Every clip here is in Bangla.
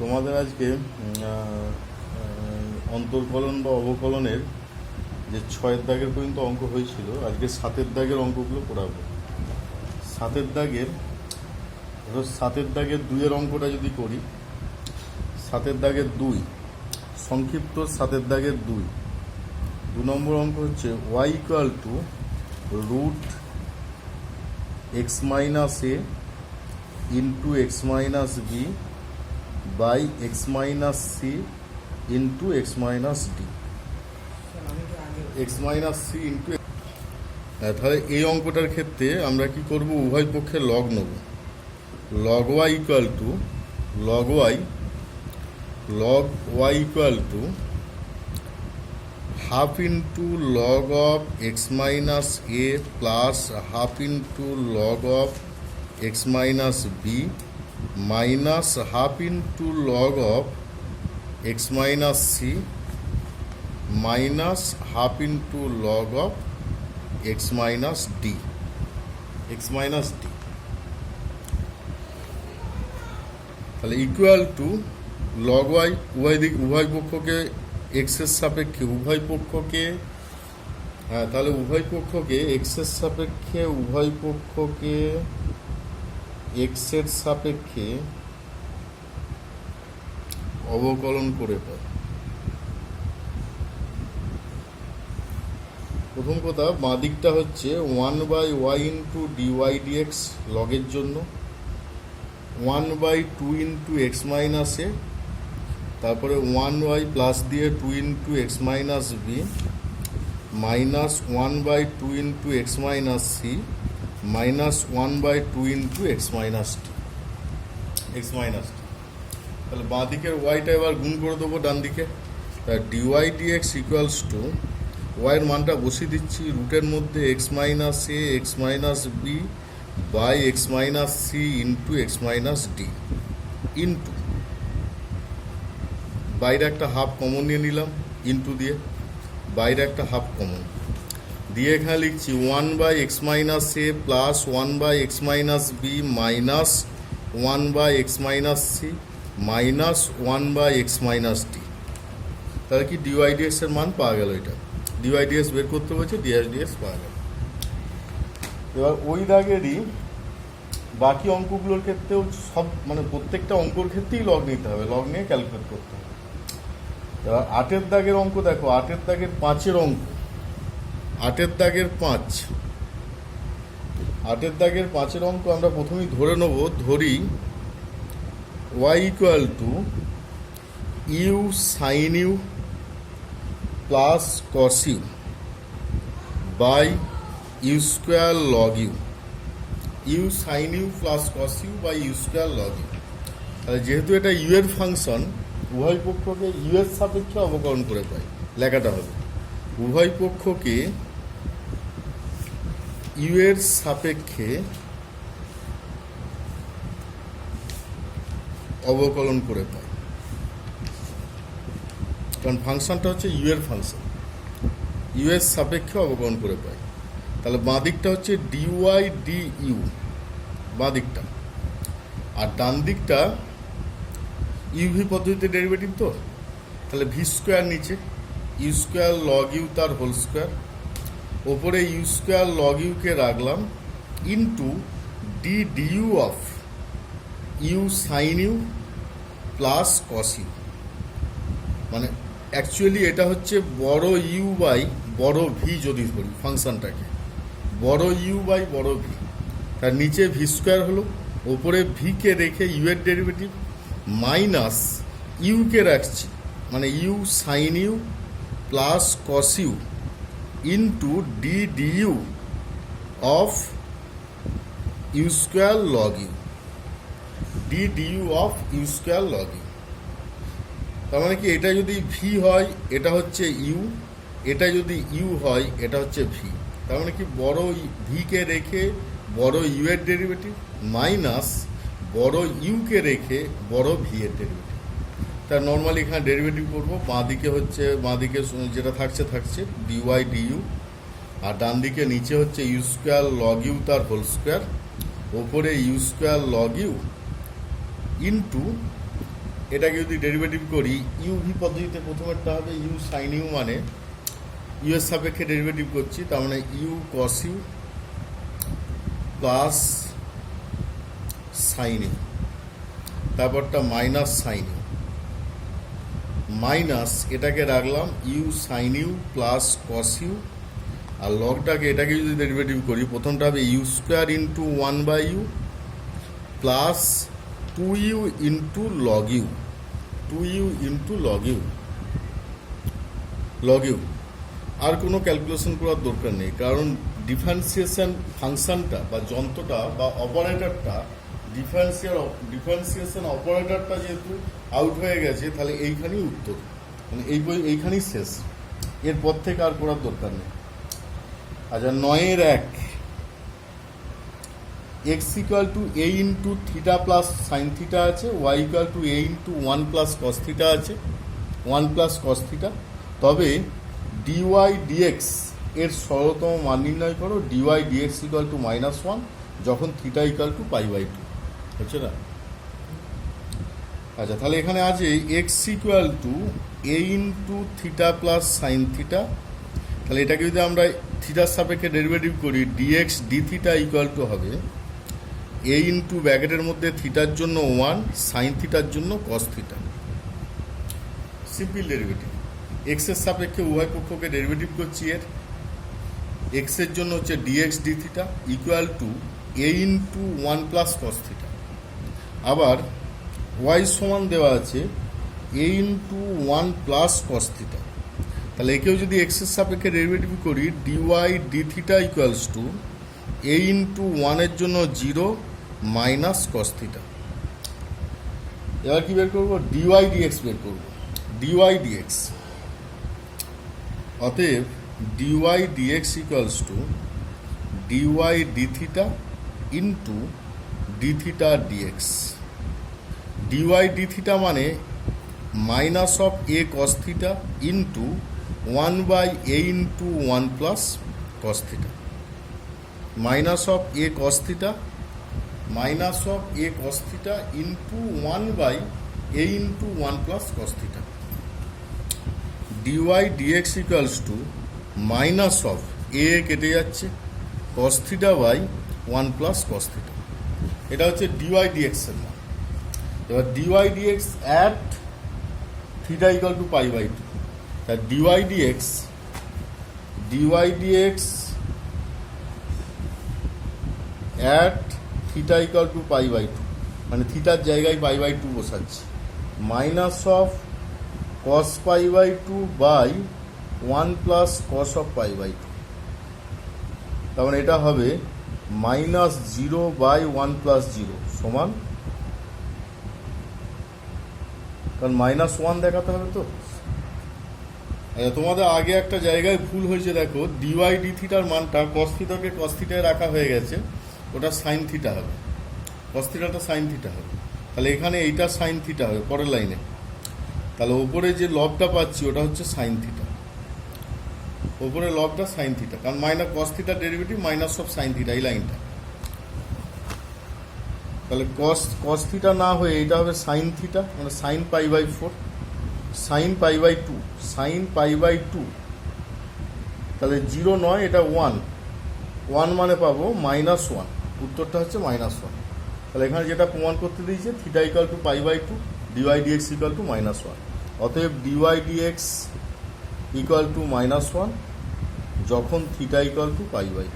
তোমাদের আজকে অন্তর্কলন বা অবকলনের যে 6-এর দাগের পর্যন্ত অঙ্ক হয়েছিল, আজকে 7-এর দাগের অঙ্কগুলো করাবো। 7-এর দাগের 2-এর অঙ্কটা যদি করি, 7-এর দাগের 2 সংক্ষিপ্ত 7-এর দাগের 2 নম্বর অঙ্ক হচ্ছে y equal to root x minus a into x minus b by x minus c into x minus d. X minus c into, তাহলে এই অঙ্কটার ক্ষেত্রে আমরা কি করব, উভয় পক্ষে লগ নেব। Log y equal to log y equal to half into log of x minus a plus half into log of x minus b minus half into log of x minus c minus half into log of x minus d. তাহলে ইকুয়াল টু লগ ওয়াই, উভয় পক্ষকে এক্সের সাপেক্ষে তাহলে উভয় পক্ষকে এক্সের সাপেক্ষে এক্সের সাপেক্ষে অবকলন করে পাই। প্রথম কথা, বাঁ দিকটা হচ্ছে 1/y ইন্টু ডিওয়াই ডিএক্স লগের জন্য, 1/2 ইন্টু এক্স মাইনাস এ, তারপরে 1y প্লাস দিয়ে 2 into x minus b minus 1/2 into x minus c minus 1/2 into x minus t. তাহলে বাঁ দিকের ওয়াইটা এবার গুণ করে দেবো ডান দিকে। ডিওয়াই ডিএক্স ইকুয়ালস টু, ওয়াইয়ের মানটা বসিয়ে দিচ্ছি রুটের মধ্যে x minus a x minus b by x minus c into x minus d into, বাইরে একটা হাফ কমন নিয়ে নিলাম ইন্টু দিয়ে, বাইরে একটা হাফ কমন দিয়ে এখানে লিখছি 1/x minus a plus 1/x minus b minus 1/x minus c minus 1/x minus d. তাহলে কি ডিওয়াইডিএস এর মান পাওয়া গেল। এটা ডিওয়াইডিএস বের করতে বলছে, ডিএস পাওয়া গেল। এবার ওই দাগেরই বাকি অঙ্কগুলোর ক্ষেত্রেও সব, মানে প্রত্যেকটা অঙ্কর ক্ষেত্রেই লগ নিতে হবে, লগ নিয়ে ক্যালকুলেট করতে হবে। এবার 8-এর দাগের অঙ্ক দেখো, 8-এর দাগের 5-এর অঙ্ক, 8-এর দাগের 5-এর অঙ্ক আমরা প্রথমেই ধরে নেব, ধরি y equal to u sine u plus cos u by u square log u. U sine u plus cos u by u square log u. তাহলে যেহেতু এটা ইউ এর ফাংশন, উভয় পক্ষকে ইউ এর সাপেক্ষে অবকলন করে পাই, লেখাটা হবে উভয় পক্ষকে ইউ এর সাপেক্ষে অবকলন করে পাই, কারণ ফাংশনটা হচ্ছে ইউ এর ফাংশন, ইউ এর সাপেক্ষে অবকলন করে পাই। তাহলে বাঁ দিকটা হচ্ছে ডিওয়াই ডি ইউ, বাঁ দিকটা, আর ডান দিকটা ইউভি পদ্ধতিতে ডেরিভেটিভ, তো তাহলে ভি স্কোয়ার নিচে ইউ স্কোয়ার লগ ইউ তার হোল স্কোয়ার, ওপরে ইউ স্কোয়ার লগ ইউকে রাখলাম into d DU of u sine u plus cos u. মানে অ্যাকচুয়ালি এটা হচ্ছে বড় ইউ বাই বড় ভি, যদি ধরি ফাংশনটাকে বড় ইউ বাই বড় ভি, তার নিচে ভি স্কোয়ার হলো, ওপরে ভিকে রেখে ইউ এর ডেরিভেটিভ মাইনাস ইউকে রাখছি, মানে u sine u plus cos u into d DU of u square log u, d DU of u square log u. তার মানে কি, এটা যদি ভি হয় এটা হচ্ছে ইউ, এটা যদি ইউ হয় এটা হচ্ছে ভি। তার মানে কি, বড় ভিকে রেখে বড় ইউ এর ডেরিভেটিভ মাইনাস বড় ইউকে রেখে বড় ভি এর ডেরিভেটিভ। তা নর্মালি এখানে ডেরিভেটিভ করবো, বাঁ দিকে যেটা থাকছে ডিওয়াই ডিইউ, আর ডান দিকে নিচে হচ্ছে ইউ স্কোয়ার লগ ইউ তার হোল স্কোয়ার, ওপরে u square log u into এটাকে যদি ডেরিভেটিভ করি ইউভি পদ্ধতিতে প্রথমেরটা হবে ইউ সাইন ইউ, মানে ইউ এর সাপেক্ষে ডেরিভেটিভ করছি, তার মানে u cos u plus sine u, তারপরটা মাইনাস সাইন ইউ, মাইনাস এটাকে রাখলাম u sine u plus cos u, আর লগটাকে এটাকে যদি ডেরিভেটিভ করি প্রথমটা হবে u square into 1/u plus 2u ইন্টু লগ ইউ, 2u ইন্টু লগ ইউ, লগ ইউ। আর কোনো ক্যালকুলেশন করার দরকার নেই, কারণ ডিফারেন্সিয়েশন ফাংশনটা বা যন্ত্রটা বা অপারেটরটা ডিফারেন্সিয়েশন অপারেটরটা যেহেতু আউট হয়ে গেছে, তাহলে এইখানেই উত্তর, মানে এইখানেই শেষ, এরপর থেকে আর করার দরকার নেই। আচ্ছা, 9-1 x equal to a into theta plus sine theta আছে, y equal two a into 1 plus cos theta আছে, 1 প্লাস কস থিটা। তবে dy dx এর সরলতম মান নির্ণয় করো, dy dx ইকুয়াল টু -1 যখন থিটা ইকুয়াল টু π/2, হচ্ছে না? আচ্ছা, তাহলে এখানে আছে x equal to a into theta plus sine theta, তাহলে এটাকে যদি আমরা থিটার সাপেক্ষে ডেরিভেটিভ করি dx d theta equal to হবে a ইন্টু ব্র্যাকেটের মধ্যে থিটার জন্য 1, সাইন থিটার জন্য cos theta. Simple derivative, x এর সাপেক্ষে উভয় পক্ষকে ডেরিভেটিভ করছি, এর এক্স এর জন্য হচ্ছে dx d theta equal two a into 1 plus cos theta. আবার y সমান দেওয়া আছে a into 1 plus cos theta, তাহলে একেও যদি এক্স এর সাপেক্ষে ডেরিভেটিভ করি dy d theta equals to a into 1 এর জন্য 0 মাইনাস কস থিটা। এবার কি বের করবো? dy dx বের করবো, dy dx। অতএব dy dx equals to dy d theta into d theta dx। dy d theta মানে মাইনাস অফ a cos থিটা into 1/a into 1 plus cos থিটা, মাইনাস অফ a cos থিটা, মাইনাস অফ a cos থিটা into 1/a into 1 plus cos থিটা। dy dx equals to minus of a কেটে যাচ্ছে cos থিটা বাই 1 প্লাস cos থিটা। এটা হচ্ছে dy dx এর মান। এবার dy dx at theta equal to π/2, তা dy dx at theta equal to π/2, মানে থিটার জায়গায় π/2 বসাচ্ছি, minus of cos π/2 by 1 plus cos of π/2, তার মানে এটা হবে -0/1 প্লাস 0 সমান, কারণ -1 দেখাতে হবে তো। তোমাদের আগে একটা জায়গায় ভুল হয়েছে, দেখো dy d থিটার মানটা cos থিটাকে cos থিটায় রাখা হয়ে গেছে, ওটা সাইন থিটা হবে, cos থিটাটা সাইন থিটা হবে, তাহলে এখানে এইটা সাইন থিটা হবে পরের লাইনে, তাহলে ওপরে যে লবটা পাচ্ছি ওটা হচ্ছে সাইন থিটা, ওপরে লবটা সাইন থিটা, কারণ মাইনাস cos থিটার derivative minus of sine theta, এই লাইনটা। তাহলে cos থিটা না হয়ে এটা হবে সাইন থিটা, মানে সাইন π/4, সাইন π/2, সাইন π/2, তাহলে 0 নয়, এটা 1 মানে পাবো -1, উত্তরটা হচ্ছে -1। তাহলে এখানে যেটা প্রমাণ করতে দিয়েছে theta equal to π/2, dy dx equal to -1, অতএব dy dx ইকুয়াল টু -1 যখন থিটা ইকুয়াল টু π/2।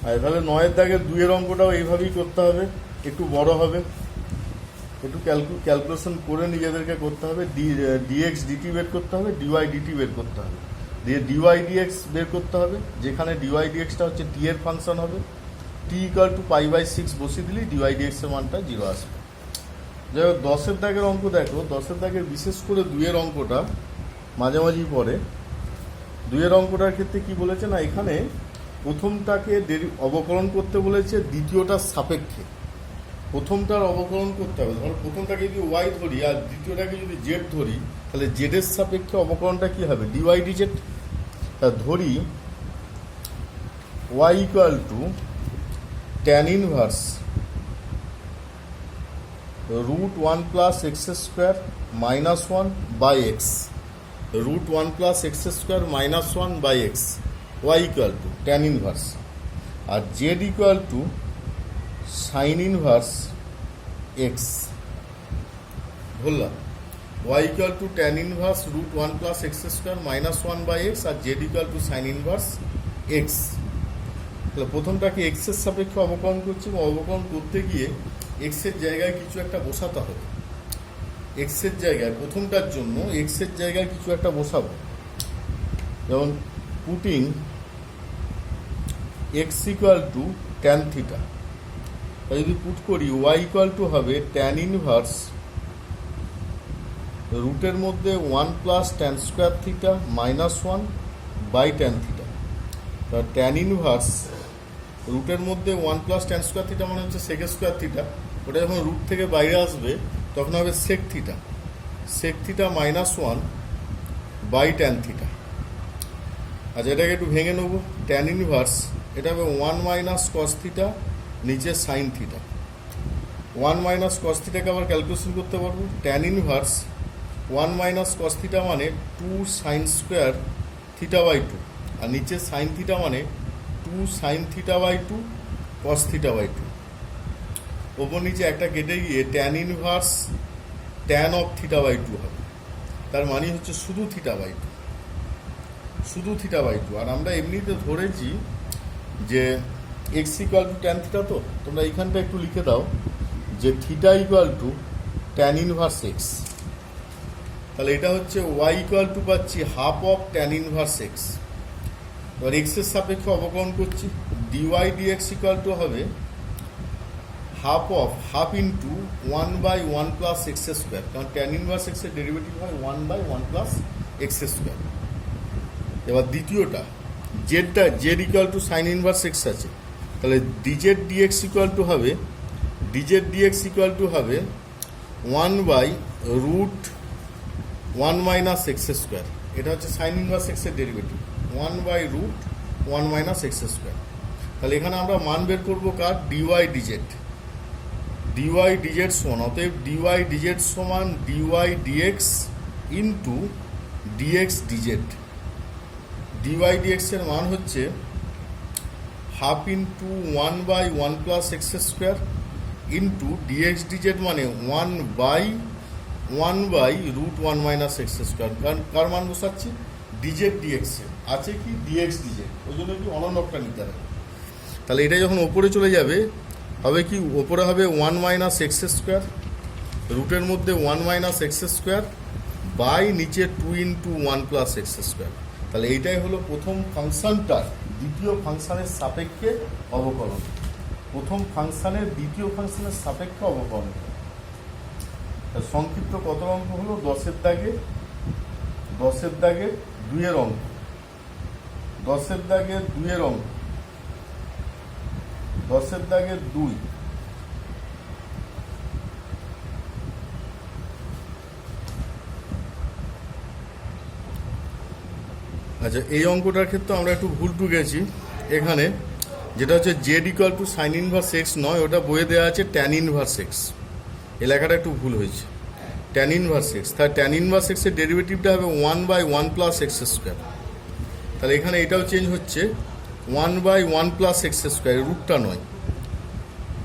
আর তাহলে 9-এর দাগের 2-এর অঙ্কটাও এইভাবেই করতে হবে, একটু বড় হবে, একটু ক্যালকুলেশন করে নিজেদেরকে করতে হবে। dx dt বের করতে হবে, dy dt বের করতে হবে, দিয়ে dy dx বের করতে হবে, যেখানে dy dxটা হচ্ছে t এর ফাংশন হবে, t ইকুয়াল টু π/6 বসিয়ে দিলেই dy dx এর মানটা 0 আসবে। যাই হোক, 10-এর দাগের অঙ্ক দেখো, 10-এর দাগের বিশেষ করে 2-এর অঙ্কটা মাঝামাঝি পড়ে। 2-এর অঙ্কটার ক্ষেত্রে কি বলেছে না, এখানে প্রথমটাকে অবকলন করতে বলেছে দ্বিতীয়টার সাপেক্ষে, প্রথমটার অবকলন করতে হবে। ধরো প্রথমটাকে যদি y ধরি আর দ্বিতীয়টাকে যদি z ধরি, তাহলে z এর সাপেক্ষে অবকলনটা কি হবে? dy dz। তা ধরি y equal to tan inverse root one plus x square minus one by x, root one plus x square minus one by x, y equal to tan inverse, আর z equal to sine inverse x. বললাম y equal to tan inverse root one plus x square minus one by x, আর z equal to sine inverse x. তাহলে প্রথমটাকে এক্সের সাপেক্ষে অবকলন করছি, এবং অবকলন করতে গিয়ে এক্সের জায়গায় কিছু একটা বসাতে হবে। এক্সের জায়গায় প্রথমটার জন্য এক্সের জায়গায় কিছু একটা বসাবো, যেমন putting x equal to tan theta. যদি পুট করি ওয়াই ইকুয়াল টু হবে ট্যান ইনভার্স রুটের মধ্যে one plus tan square theta minus one by tan theta. Tan inverse রুটের মধ্যে one plus tan square theta মানে হচ্ছে সেক স্কোয়ার থিটা, ওটা যখন রুট থেকে বাইরে আসবে তখন হবে sec theta, sec theta minus one by tan theta. আচ্ছা, এটাকে একটু ভেঙে নেব। ট্যান ইনভার্স এটা হবে ওয়ান মাইনাস কস থিটা নিচে sine theta. One minus cos থিটাকে আবার ক্যালকুলেশন করতে পারবো। Tan inverse one minus cos theta মানে two sine square theta by two, আর নিচে সাইন থিটা মানে two sine theta by two cos theta by two. ওপর নিচে একটা কেটে গিয়ে tan inverse tan of theta by two হবে। তার মানে হচ্ছে শুধু থিটা বাই টু, শুধু থিটা বাই টু। আর আমরা এমনিতে ধরেছি যে x equal to tan theta, তো তোমরা এইখানটা একটু লিখে দাও যে theta equal to tan inverse x. তাহলে এটা হচ্ছে ওয়াই ইকুয়াল টু পাচ্ছি half of tan inverse x. এবার এক্সের সাপেক্ষে অবকলন করছি, ডিওয়াই ডিএক্স ইকুয়াল টু হবে half of half into one by one plus x square, কারণ ট্যান ইনভার্স এক্সের ডেরিভেটিভ হয় one by one plus x square. এবার দ্বিতীয়টা জেডটা z equal to sine inverse x আছে, তাহলে ডিজেড ডিএক্স ইকুয়াল টু হবে ডিজেড ডিএক্স ইকুয়াল টু হবে one by root one minus x square. এটা হচ্ছে সাইন ইনভার্স এক্সের derivative, one by root one minus x square. তাহলে এখানে আমরা মান বের করবো কার, ডিওয়াই ডিজেড, ডিওয়াই ডিজেড সমান, অতএব ডিওয়াই ডিজেড সমান d y d x into d x d z. D y d x এর মান হচ্ছে half into one by one plus x square into d x d z মানে one by root one minus x square. কারণ কার মান বসাচ্ছি, ডিজেড ডিএক্স আছে কি ডিএক্স ডিজেড, ওই জন্য কি অনন্যকটা নিতে হবে। তাহলে এটা যখন ওপরে চলে যাবে হবে কি, ওপরে হবে ওয়ান মাইনাস এক্স স্কোয়ার, রুটের মধ্যে one minus x square by নিচে two into one plus x square. তাহলে এইটাই হলো প্রথম ফাংশনটার দ্বিতীয় ফাংশনের সাপেক্ষে অবকলন, প্রথম ফাংশনের দ্বিতীয় ফাংশনের সাপেক্ষে অবকলন। সংক্ষিপ্ত কত অঙ্ক হলো, 10-এর দাগে 2-এর অঙ্ক, 10-এর দাগে 2-এর অঙ্ক, 10-এর দাগে 2। আচ্ছা, এই অঙ্কটার ক্ষেত্রে আমরা একটু ভুল ঢুকেছি। এখানে যেটা হচ্ছে Z equal to sine inverse x নয়, ওটা বইয়ে দেওয়া আছে ট্যান ইনভার্স এক্স। এই লেখাটা একটু ভুল হয়েছে, ট্যান ইনভার্স এক্স। তাহলে ট্যান ইনভার্স এক্সের ডেরিভেটিভটা হবে one by one plus x square. তাহলে এখানে এটাও চেঞ্জ হচ্ছে one by one plus x square, রুটটা নয়।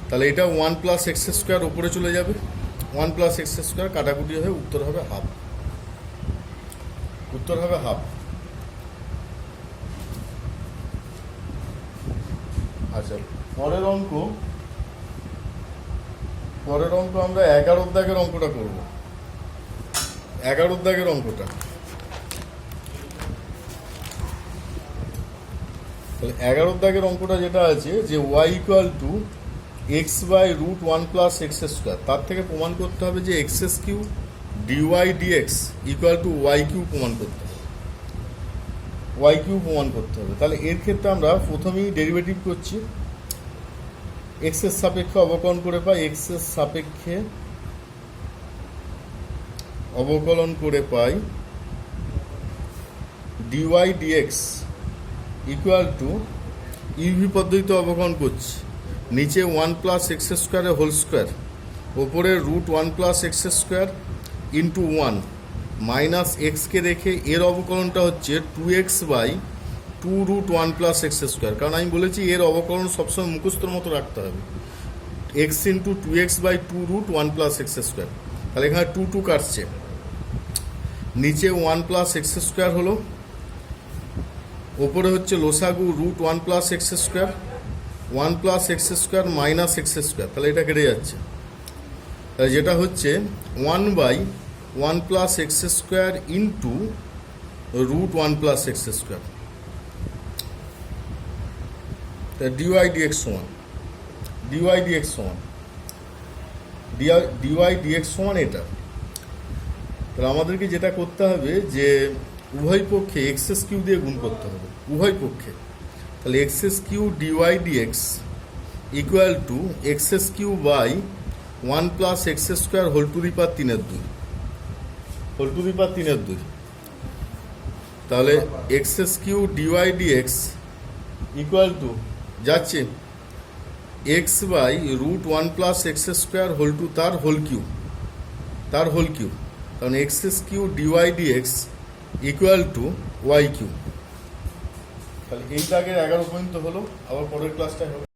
তাহলে এটা ওয়ান প্লাস এক্স স্কোয়ার ওপরে চলে যাবে, ওয়ান প্লাস এক্স স্কোয়ার কাটাকুটি হয়ে উত্তর হবে হাফ, উত্তর হবে হাফ। আচ্ছা, পরের অঙ্ক আমরা 11-র দাগের অঙ্কটা করব। 11-র দাগের অঙ্কটা, তাহলে 11-র দাগের অঙ্কটা যেটা আছে যে y equal to x by root one plus x square, তার থেকে প্রমাণ করতে হবে যে x s q d y d x equal to y q প্রমাণ করতে হবে, ওয়াই কিউ প্রমাণ করতে হবে। তাহলে এর ক্ষেত্রে আমরা প্রথমেই ডেরিভেটিভ করছি, এক্সের সাপেক্ষে অবকলন করে পাই, এক্সের সাপেক্ষে অবকলন করে পাই d y d x equal to u v পদ্ধতিতে অবকলন করছি, নিচে ওয়ান প্লাস এক্স স্কোয়ারের হোল স্কোয়ার ওপরে root one plus x square into one minus এক্সকে রেখে এর অবকলনটা হচ্ছে two x by two root one plus x square, কারণ আমি বলেছি এর অবকলন সবসময় মুখস্থর মতো রাখতে হবে। X into two x by two root one plus x square, তাহলে এখানে টু টু কাটছে, নিচে ওয়ান প্লাস এক্স স্কোয়ার হলো, ওপরে হচ্ছে লোসাগু root one plus x square, one plus x square minus x square, তাহলে এটা কেটে যাচ্ছে। তাহলে যেটা হচ্ছে one by one plus x square into root one plus x square, d y d x সমান ডিওয়াই ডিএক্স সমান ডিওয়াই ডিএক্স সমান এটা। তাহলে আমাদেরকে যেটা করতে হবে যে উভয় পক্ষে এক্সএস কিউ দিয়ে গুণ করতে হবে, উভয় পক্ষে। তাহলে x's cube d y d x equal to x's cube by one plus x square whole to the power তিনের দুই, হোল টু দি পাওয়ার তিনের দুই। তাহলে x's cube d y d x equal to যাচ্ছে x by root one plus x square whole to তার হোল কিউ, তার হোল কিউ, কারণ x's cube d y d x equal to y cube. তাহলে এই দাগের 11 পর্যন্ত হলো, আবার পরের ক্লাসটা হবে।